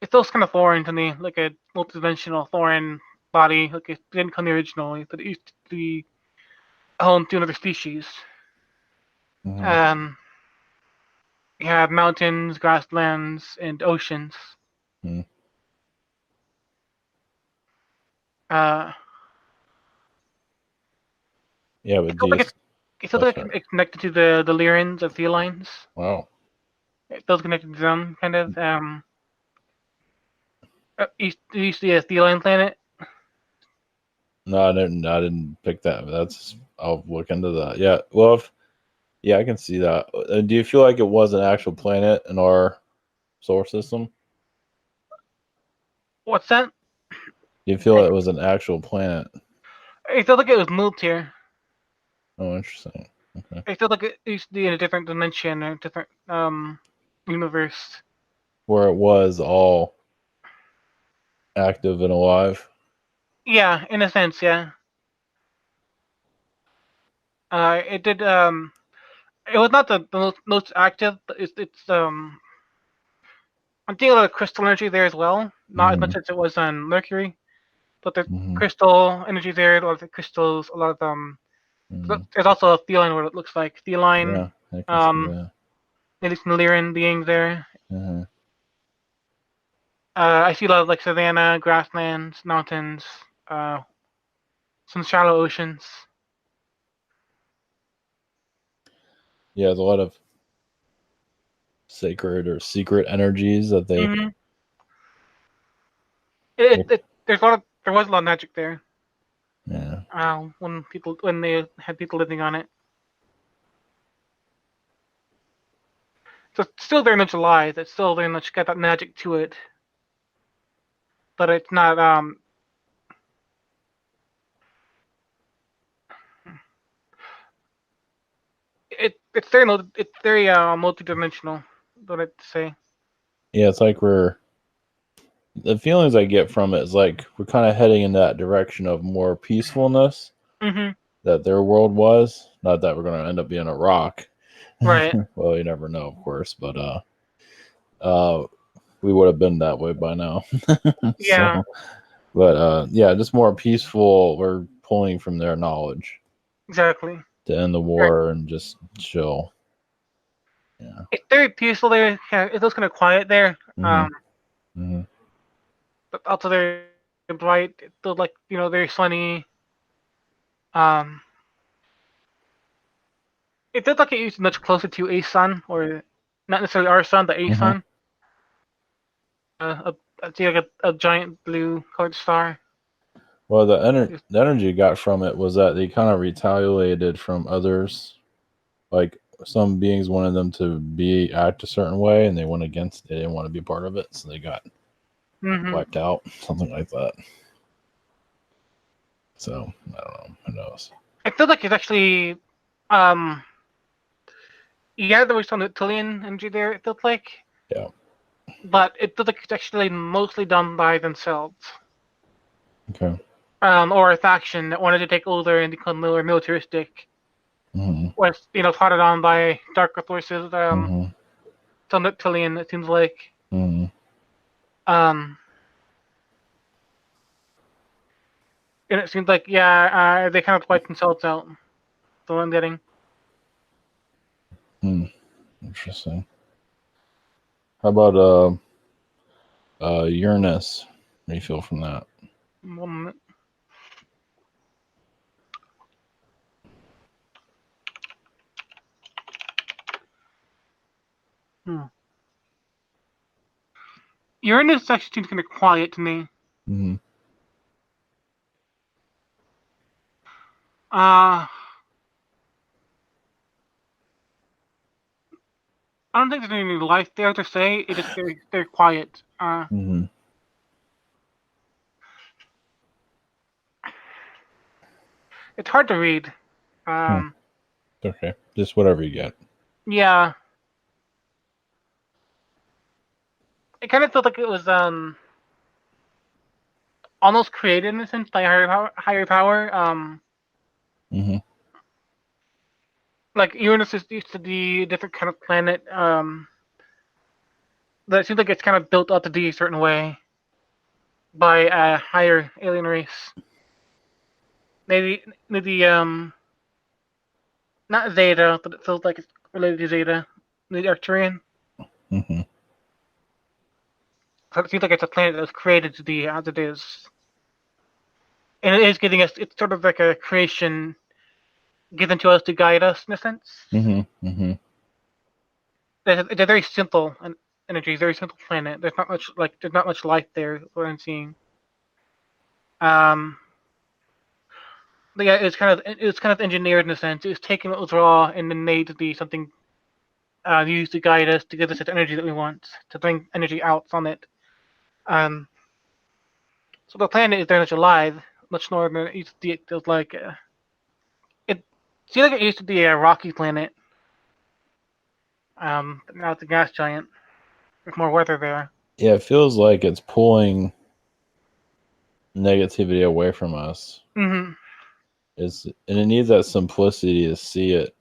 It feels kind of foreign to me, like a multidimensional foreign body. Like it didn't come originally, but it used to be home to another species. Mm-hmm. Um, you have mountains, grasslands, and oceans. Mm-hmm. Uh, Yeah, it but feels like it feels oh, like sorry. it's connected to the Lyrians and Felines. Wow. It feels connected to them, kind of. East the Feline planet. No, I didn't pick that. That's I'll look into that. Yeah. Well, yeah, I can see that. Do you feel like it was an actual planet in our solar system? What's that? Do you feel it was an actual planet? It feels like it was moved here. Oh, interesting. Okay. It feels like it used to be in a different dimension or different universe. Where it was all active and alive. Yeah, in a sense, yeah. It did. It was not the most active. But it's. I'm seeing a lot of crystal energy there as well. Not as Mm-hmm. much as it was on Mercury, but there's Mm-hmm. crystal energy there. A lot of the crystals. A lot of Mm-hmm. There's also a feline, what it looks like. Feline. Yeah, I can see Um. that. Maybe some Lyran beings there. Uh-huh. I see a lot of like savanna, grasslands, mountains, uh, some shallow oceans. Yeah, there's a lot of sacred or secret energies that they. Hmm they there was a lot of magic there. yeah. When they had people living on it. So it's still very much alive. It's still very much got that magic to it, but it's not. It's very multidimensional. What I'd say. Yeah, it's like we're the feelings I get from it is like we're kind of heading in that direction of more peacefulness Hmm that their world was. Not that we're going to end up being a rock. Right. Well, you never know, of course, but uh, we would have been that way by now. Yeah. So, but yeah, just more peaceful. We're pulling from their knowledge Exactly. to end the Right. war and just chill. Yeah. It's very peaceful there. It feels kind of quiet there. Hmm. Hmm. But also very bright. It feels like very sunny. Um, it feels like it used much closer to a sun, or not necessarily our sun, but a Hmm. sun. I see like a giant blue colored star. Well, Just, the energy you got from it was that they kind of retaliated from others. Like some beings wanted them to be act a certain way, and they went against. They didn't want to be part of it, so they got hmm wiped out. Something like that. So I don't know. Who knows? I feel like it's actually, um, yeah, there was some reptilian energy there. It feels like, Yeah. but it feels like it's actually mostly done by themselves. Okay. Or a faction that wanted to take over and become more militaristic. Hmm. Was prodded on by darker forces. Hmm. Some reptilian. It seems like. Hmm. Um, and it seems like they kind of wiped themselves out. So I'm getting. Hmm. Interesting. How about Uranus? How do you feel from that? One moment. Hmm. Uranus actually seems kind of quiet to me. Hmm. Uh, I don't think there's any life there to say. It is very quiet. Hmm. It's hard to read. Hmm. Um, Okay. Just whatever you get. yeah, it kind of felt like it was almost created in a sense by higher power. Higher power. Hmm. Like Uranus used to be a different kind of planet. That it seems like it's kind of built up to be a certain way by a higher alien race. Maybe not Zeta, but it feels like it's related to Zeta, the Arcturian. Hmm. So it seems like it's a planet that was created to be as it is. and it is getting us. It's sort of like a creation given to us to guide us in a sense. Mm-hmm. Mm-hmm. It's a very simple energy, very simple planet. There's not much life there. What I'm seeing. Um, but yeah, it's kind of engineered in a sense. It's taken what was raw and then made to be something used to guide us, to give us the energy that we want, to bring energy out from it. Um, so the planet is very much alive, much more than it used to be. It feels like it seemed like it used to be a rocky planet. But now it's a gas giant. There's more weather there. Yeah, it feels like it's pulling negativity away from us. Mm-hmm. And it needs that simplicity to see it.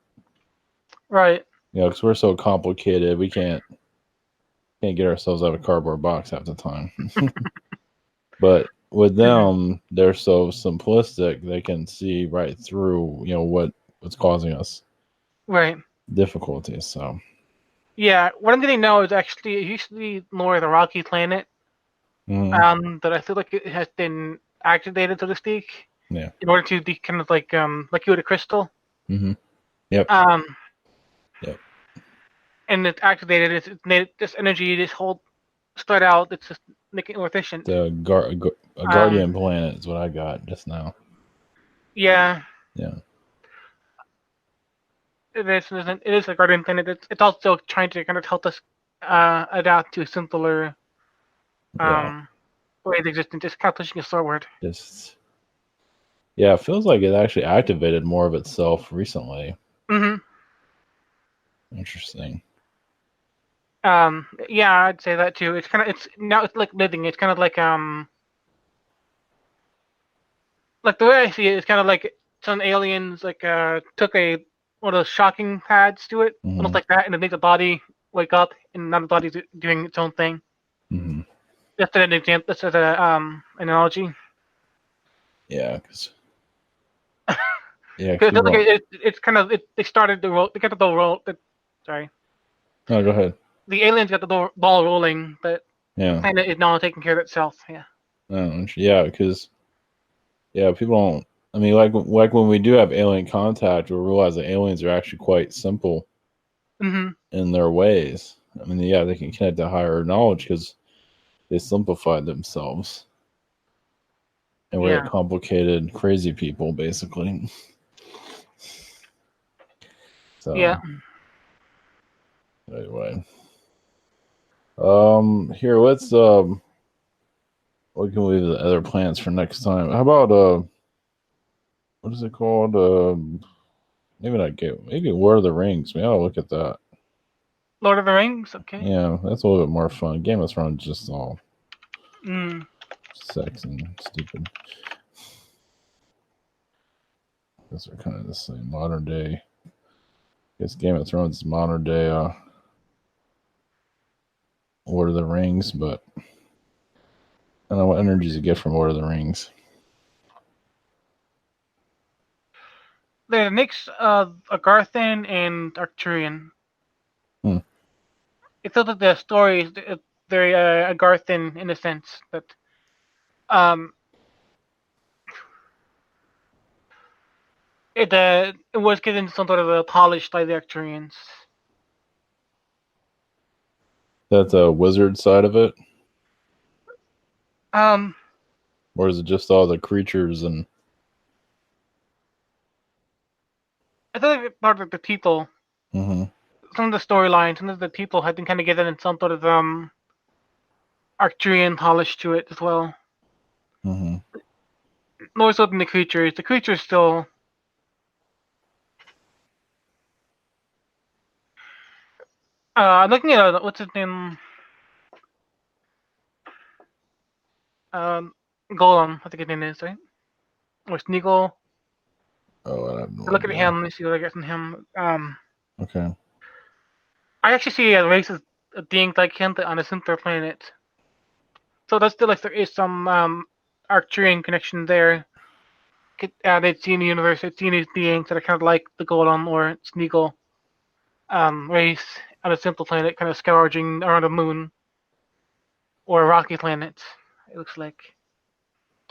Right. You know, because we're so complicated, we can't get ourselves out of a cardboard box half the time. But with them, they're so simplistic; they can see right through, you know, what's causing us Right. difficulties. So, Yeah. What I'm getting now is actually it used to be more of the rocky planet. mhm. That I feel like it has been activated, so to speak, Yeah. in order to be kind of like you would a crystal. Mm-hmm. Yep. Um, Yep. and it's activated. It's made this energy, this whole spread out. It's just making it more efficient. A Um, guardian planet is what I got just now. yeah, Yeah. it is a guardian planet. It's also trying to kind of help us adapt to a simpler Yeah. way of existence, just kind of pushing us forward. Just yeah, it feels like it actually activated more of itself recently. Hmm. Interesting. Yeah, I'd say that too. It's now it's like living. It's kind of like the way I see it is kind of like some aliens took one of those shocking pads to it, almost Mm-hmm. like that, and it made the body wake up, and now the body's doing its own thing. Mm-hmm. That's an example. That's an analogy. Yeah, because Because it feels people like don't. it's kind of they started the roll. They got the roll. Sorry, No, go ahead. the aliens got the ball rolling, but the Yeah. planet is now taking care of itself. Yeah. No, yeah, because yeah, people don't. I mean, like when we do have alien contact, we'll realize that aliens are actually quite simple Hmm. in their ways. I mean, yeah, they can connect to higher knowledge because they simplified themselves, and we're Yeah. complicated, crazy people, basically. Yeah. So anyway, here we can leave the other plans for next time. How about what is it called? Maybe Lord of the Rings. We ought to look at that. Lord of the Rings. Okay. Yeah, that's a little bit more fun. Game of Thrones is just all Mm. sex and stupid. Those are kind of the same modern day. I guess Game of Thrones is modern day Lord of the Rings, but I don't know what energies you get from Lord of the Rings. They're a mix of Agarthan and Arcturian. Hmm. It feels like the story is very Agarthan in a sense that um it was given some sort of a polish by the Arcturians. That's a wizard side of it, Um, or is it just all the creatures and? I feel like part of the people, Mm-hmm. some of the storylines, some of the people have been kind of given some sort of Arcturian polish to it as well. Mm-hmm. More so than the creatures. The creatures still. I'm looking at what's his name? Um, Golem. I think his name is right. Or Sneagle. Oh, I have no Look at idea. him. Let me see what I get from him. Okay. I actually see a race of beings like him but on a simpler planet. So that's still like there is some Arcturian connection there. They've seen the universe. They've seen these beings that are kind of like the Golem or Sneagle race on a simple planet, kind of scourging around a moon or a rocky planet. It looks like.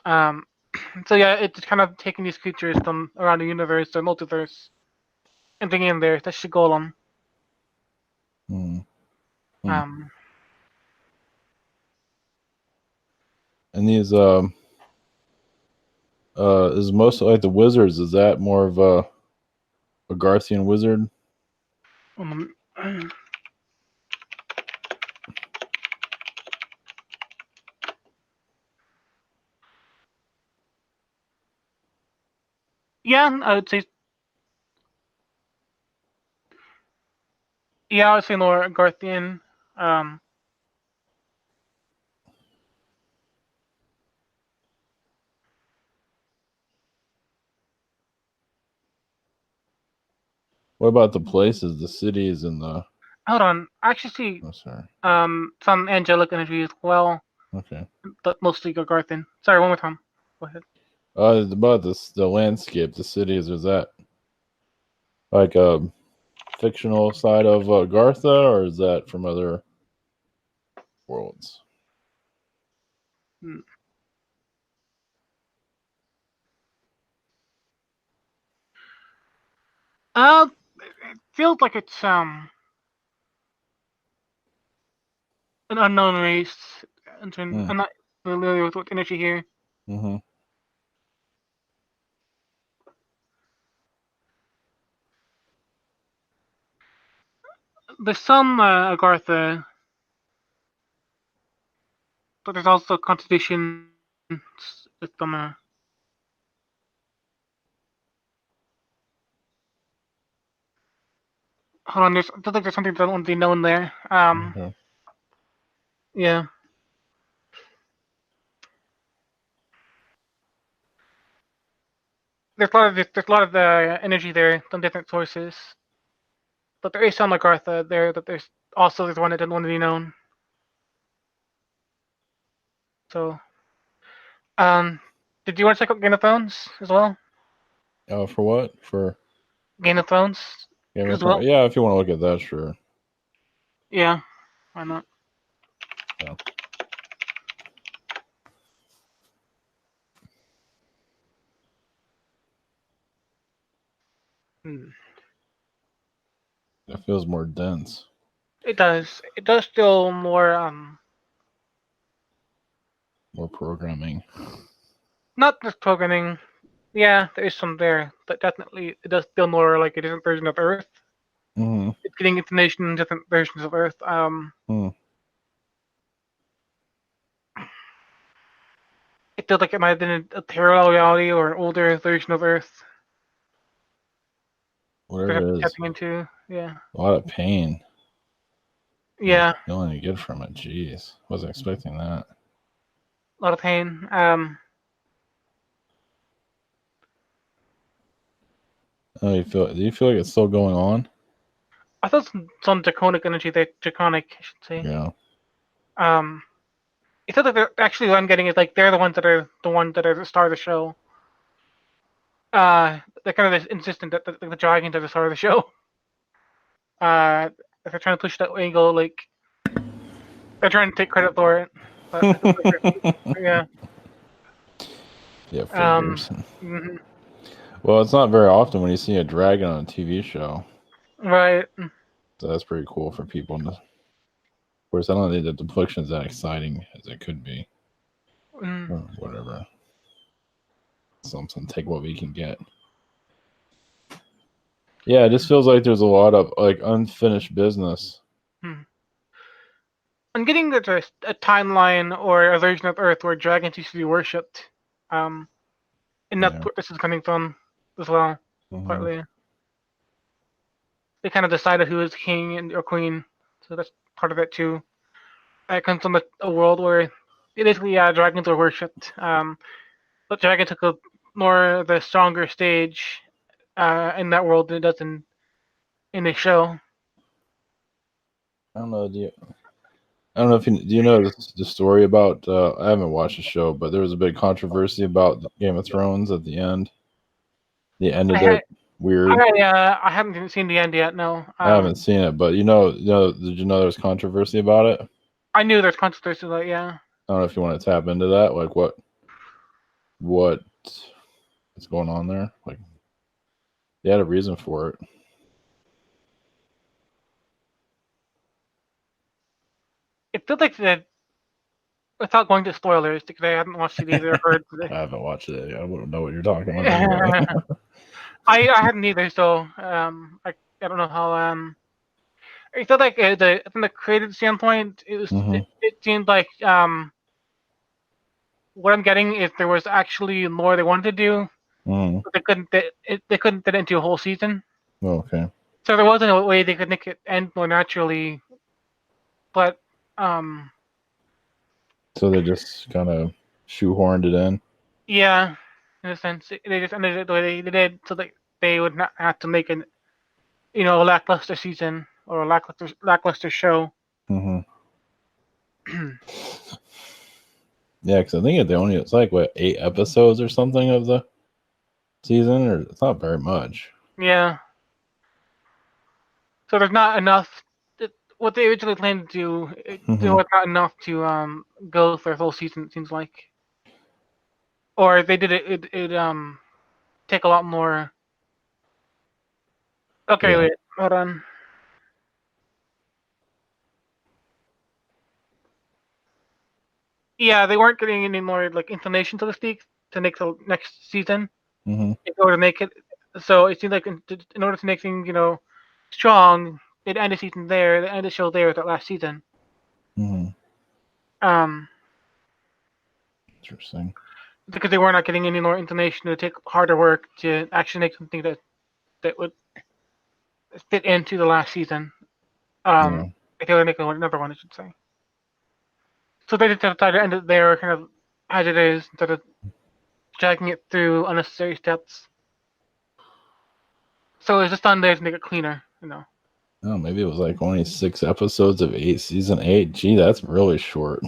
Um, So yeah, it's kind of taking these creatures from around the universe or multiverse and bringing them there. That's the golem. Hmm. Um, And these is most like the wizards. Is that more of a Garthian wizard? um, yeah, I would say. Yeah, I would say more Garthian. Um, What about the places, the cities, and the? Hold on, I actually see Oh, sorry. some angelic energy as well, Okay. but mostly Garthian. Sorry, one more time. Go ahead. About this, the landscape, the cities. Is that like a fictional side of Gartha, or is that from other worlds? Hmm. It feels like it's an unknown race. Hmm. I'm not familiar with what energy here. Mm-hmm. There's some Agartha, but there's also constitutions with some. Hold on, I think there's something that won't be known there. Okay. Yeah. There's a lot of energy there from different sources, but there is some Agartha there. That there's one that doesn't want to be known. So, um, did you want to check out Game of Thrones as well? For what? For Game of Thrones Game of as Thrones? well? Yeah, if you want to look at that, sure. Yeah, why not? Yeah. Hmm. It feels more dense, It does. It does feel more more programming. not just programming. Yeah, there is some there, but definitely it does feel more like a different version of Earth. Mm-hmm. It's getting information in different versions of Earth. Hmm. It feels like it might have been a parallel reality or an older version of Earth. They're Whatever it is, tapping into. Yeah. a lot of pain. Not Yeah. feeling any good from it. Jeez, wasn't expecting that. A lot of pain. Oh, do you feel like it's still going on? I thought some draconic energy there. Draconic, I should say. Yeah. Um, it's not that they're actually what I'm getting is like they're the ones that are the star of the show. They're kind of insistent that the dragons are the star of the show. If they're trying to push that angle, like they're trying to take credit for it. But yeah. Yeah, Um. figures. Mhm. Well, it's not very often when you see a dragon on a TV show. Right. So that's pretty cool for people. Of course, I don't think the depiction is that exciting as it could be. Mm. Or whatever. Something. Take what we can get. Yeah, it just feels like there's a lot of like unfinished business. Mm. I'm getting that there's a timeline or a version of Earth where dragons used to be worshipped. Um, and that's Yeah. where this is coming from as well. Hmm. Partly, they kind of decided who is king and or queen, so that's part of it too. It comes from a world where basically, dragons are worshipped. But dragon took a more of the stronger stage in that world than it does in the show. I don't know. I don't know if do you know the story about. I haven't watched the show, but there was a big controversy about Game of Thrones at the end. They I ended had, it weird. I haven't even seen the end yet. No. I haven't seen it, but did you know there was controversy about it? I knew there's controversy, like yeah. I don't know if you want to tap into that. Like what what's going on there. Like, they had a reason for it. It feels like that without going to spoilers, because I haven't watched it either. Heard I haven't watched it yet. I wouldn't know what you're talking about anyway. I hadn't either, so I don't know how I felt like from the creative standpoint, Mm-hmm. it seemed like what I'm getting is there was actually more they wanted to do, Mm-hmm. but they couldn't fit it into a whole season. Okay. So there wasn't a way they could make it end more naturally, but um So they just kind of shoehorned it in. yeah, in a sense they just ended it the way they did, so that they would not have to make a lackluster season or a lackluster show. Mm-hmm. Yeah, because I think it's like what 8 episodes or something of the season, or it's not very much. Yeah. So there's not enough. What they originally planned to do, there Mm-hmm. was not enough to go for a full season. It seems like, or if they did it take a lot more. Okay, Yeah. wait, hold on. Yeah, they weren't getting any more like information, so to speak, to make the next season Mm-hmm. in order to make it. So it seems like in order to make things strong, they'd end the season there, they end the show there with that last season. Mm-hmm. Um, Interesting. because they were not getting any more information to take harder work to actually make something that would fit into the last season. Yeah. If they were making another one, I should say. So they just decided to end it there, kind of as it is, instead of dragging it through unnecessary steps. So it's just done there to make it cleaner. Oh, maybe it was like only 6 episodes of season 8. Gee, that's really short.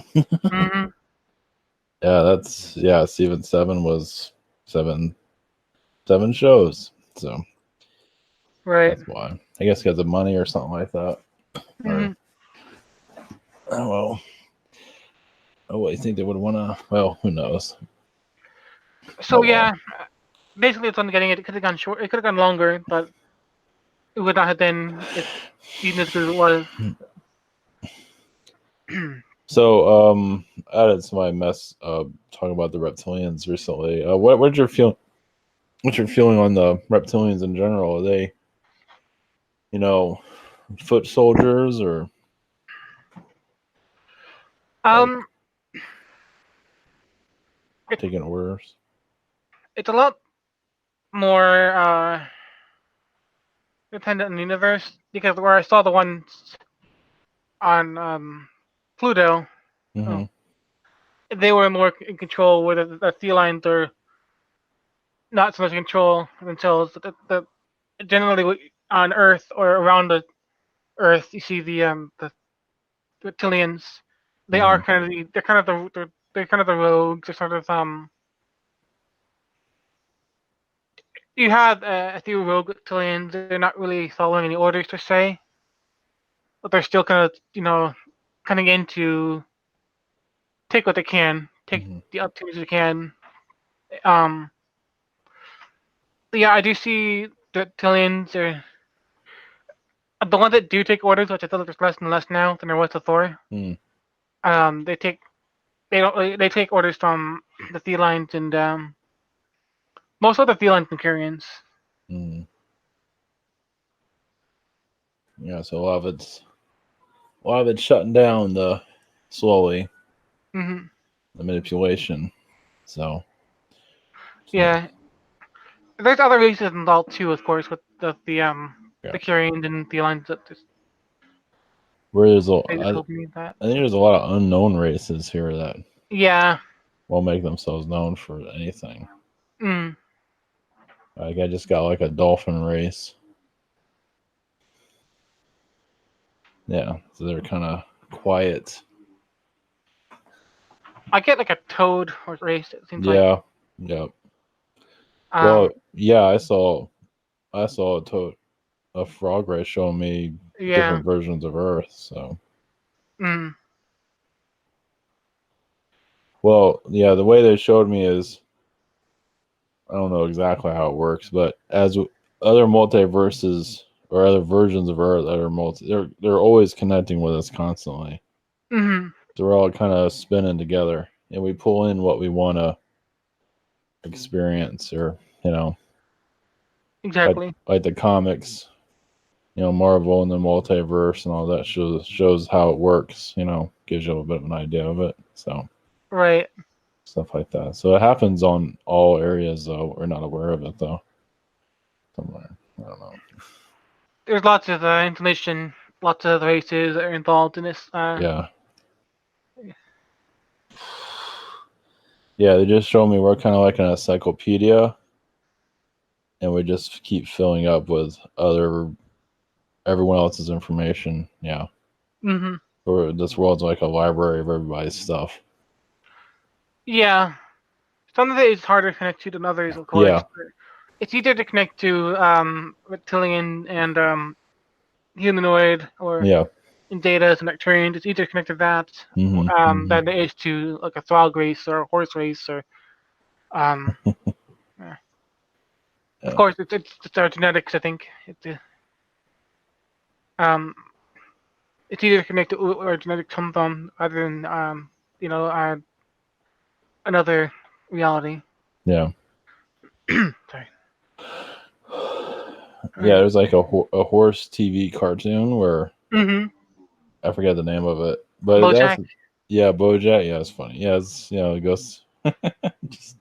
Mm-hmm. Season 7 was seven shows. So Right. that's why. I guess because of money or something like that. Mm-hmm. Or oh well. Oh, I think they would want to. Well, who knows? So yeah, basically it's on getting it. It could have gone short. It could have gone longer, but it would not have been even as good as it was. So, I added to my mess talking about the reptilians recently. What's your feeling? What's your feeling on the reptilians in general? Are they, foot soldiers or Um, taking orders? it's a lot more dependent on the universe, because where I saw the ones on Pluto, Mm-hmm. oh, they were more in control, where the felines are not so much in control themselves. Generally on Earth or around the Earth, you see the reptilians. They Mm-hmm. are kind of they're kind of the rogues. They're sort of you have a few rogue reptilians. They're not really following any orders per se, but they're still kind of coming in to take what they can, take Mm-hmm. the opportunities they can. Um, yeah, I do see the reptilians are the ones that do take orders, which I feel like there's less and less now than there was before. Mm. They take they don't really, they take orders from the felines and most of the felines and carrions. Mm. Yeah, so a lot of it's shutting down slowly Hmm. the manipulation. So Yeah, there's other races involved too, of course, with yeah, the carrions and felines that just where they just help me with that. I think there's a lot of unknown races here that Yeah. won't make themselves known for anything. Mm. Like I just got like a dolphin race. Yeah, so they're kind of quiet. I get like a toad or race. It seems like. Yeah, yep. Um. Well, yeah, I saw a frog race showing me Yeah. different versions of Earth. So, Mm. well, yeah, the way they showed me is I don't know exactly how it works, but as other multiverses or other versions of Earth that are they're always connecting with us constantly. Hmm. So we're all kind of spinning together, and we pull in what we want to experience, or like Exactly. the comics, Marvel and the multiverse and all that shows how it works. Gives you a bit of an idea of it. So Right. stuff like that. So it happens on all areas, though. We're not aware of it, though. Somewhere, I don't know. There's lots of information, lots of races are involved in this. Yeah, yeah. They just show me we're kind of like an encyclopedia, and we just keep filling up with everyone else's information. Yeah, Hmm. or this world's like a library of everybody's stuff. Yeah. Some of it is harder to connect to than others, of course. Yeah, It's easier to connect to reptilian and humanoid or yeah. in Zeta and Nectarians. It's easier to connect to that Hmm. than it is to like a frog race or a horse race or um. Yeah. Of Yeah, course, it's our genetics. I think um it's easier to connect to where our genetics come from rather than you know uh, another reality. yeah. Sorry. All Yeah, right. there's like a horse TV cartoon where Mm-hmm. I forget the name of it, but that's BoJack. yeah, BoJack. Yeah, it's funny. Yeah, it's it goes just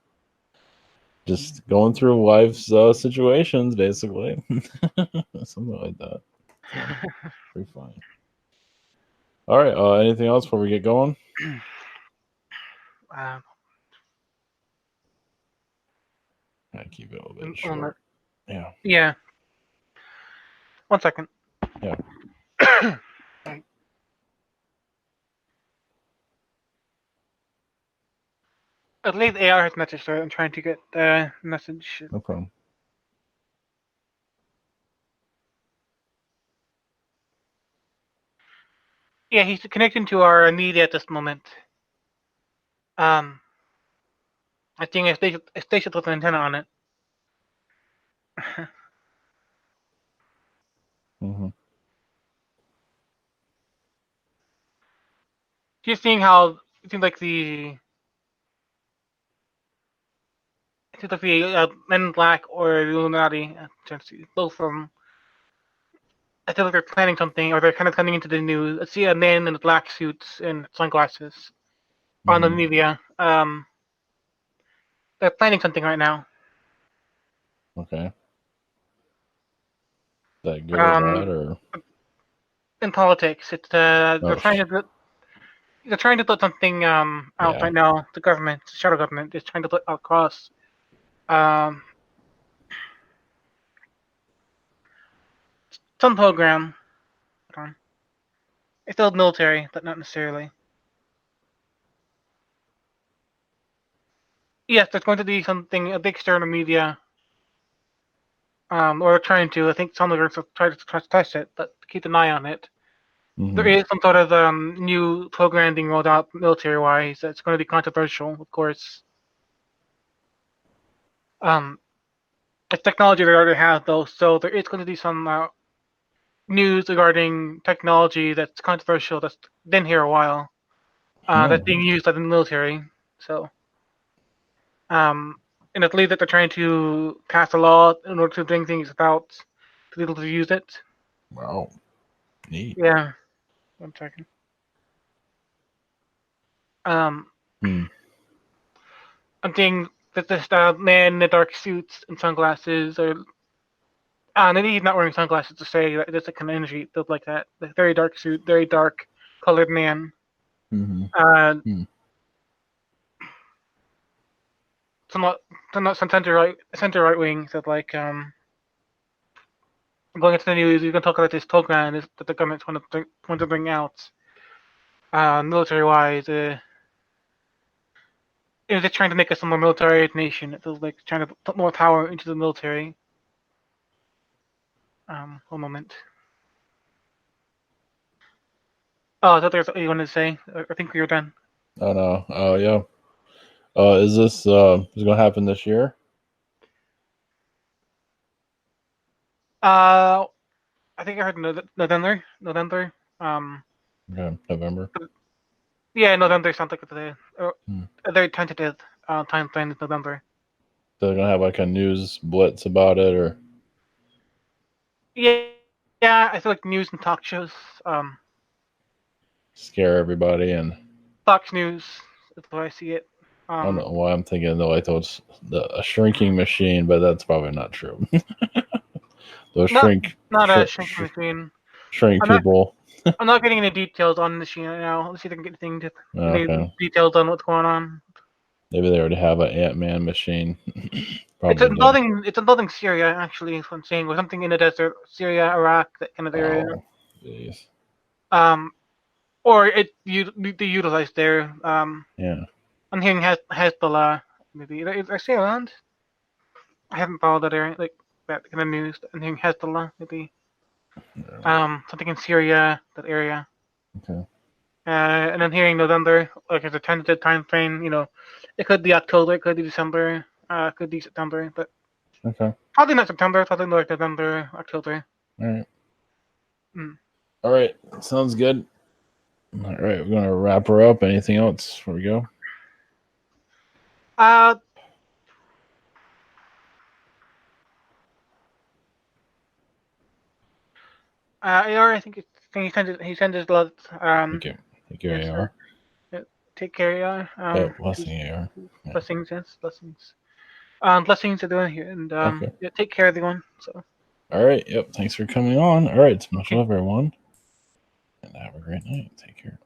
just going through life's situations basically, something like that. So pretty funny. All right. Anything else before we get going? um, I keep it a little bit on short. Yeah. yeah. 1 second. Yeah. Right. I believe AR has message, so I'm trying to get the message. No problem. Yeah, he's connecting to our media at this moment. Um, I think a station with an antenna on it. Hmm. Just seeing how it seems like the Men in Black or the Illuminati, both of them. I feel like they're planning something, or they're kind of coming into the news. I see a man in black suits and sunglasses on the Hmm. media. They're planning something right now. Okay. Is that good or bad Um, or? in politics, it's Oh, they're trying to put something out yeah. right now. The government, the shadow government, is trying to put across um some program. Hold on. It's still military, but not necessarily. Yes, there's going to be something, a big stir in the media, or trying to. I think some of them are trying to test it, but keep an eye on it. There Hmm. is some sort of new program being rolled out military-wise that's going to be controversial, of course. Um, it's technology they already have, though, so there is going to be some news regarding technology that's controversial that's been here a while, that's Oh, being used by the military. So, um, and I believe that they're trying to pass a law in order to bring things about to be able to use it. wow. Neat. Yeah, 1 second. Um, Hmm. I'm thinking that this man in the dark suits and sunglasses, or maybe he's not wearing sunglasses to say that it's a kind of energy built like that. The very dark suit, very dark colored man. Hmm. Uh, Hmm. somewhat, somewhat some center right wing said like going into the news, you can talk about this program that the government's want to bring out, military wise. It was just trying to make us a more military nation. It feels like trying to put more power into the military. 1 moment. Oh, I thought there was something you wanted to say. I think we were done. Oh no. Oh yeah. Is this gonna happen this year? I think I heard November. November. Okay, November. Yeah, November sounds like Hmm. a very tentative time frame is November. So they're gonna have like a news blitz about it, or Yeah, yeah. I feel like news and talk shows. scare everybody. And Fox News is the way I see it. I don't know why I'm thinking though, like those a shrinking machine, but that's probably not true. Those Not shrink not a shrink, shrinking machine. shrink I'm not people. I'm not getting any details on the machine right now. Let's see if I can get any Okay, details on what's going on. maybe they already have an Ant-Man machine. It's Probably do. involving it's involving Syria actually. Is what I'm saying, or something in the desert, Syria, Iraq, that kind of area. Oh, jeez. Um, or they utilize there. Yeah. I'm hearing Hezbollah. Maybe is Syria around? I haven't followed that area like that kind of news. I'm hearing Hezbollah maybe. Something in Syria, that area. Okay. And I'm hearing November, like as a tentative time frame. It could be October, it could be December, it could be September, but Okay. probably not September. Probably more like November, October. All right. Mm. All right. Sounds good. All right. We're gonna wrap her up. Anything else before we go? Uh, AR, I think he sent his love. Thank you. Thank you, Yes, AR. yeah, take care, AR. Oh, blessing, AR. Yeah. Blessings, yes, blessings. Blessings to doing here, and Okay. yeah, take care, everyone. So. All right. Yep. Thanks for coming on. All right. Much Okay. love, everyone. And have a great night. Take care.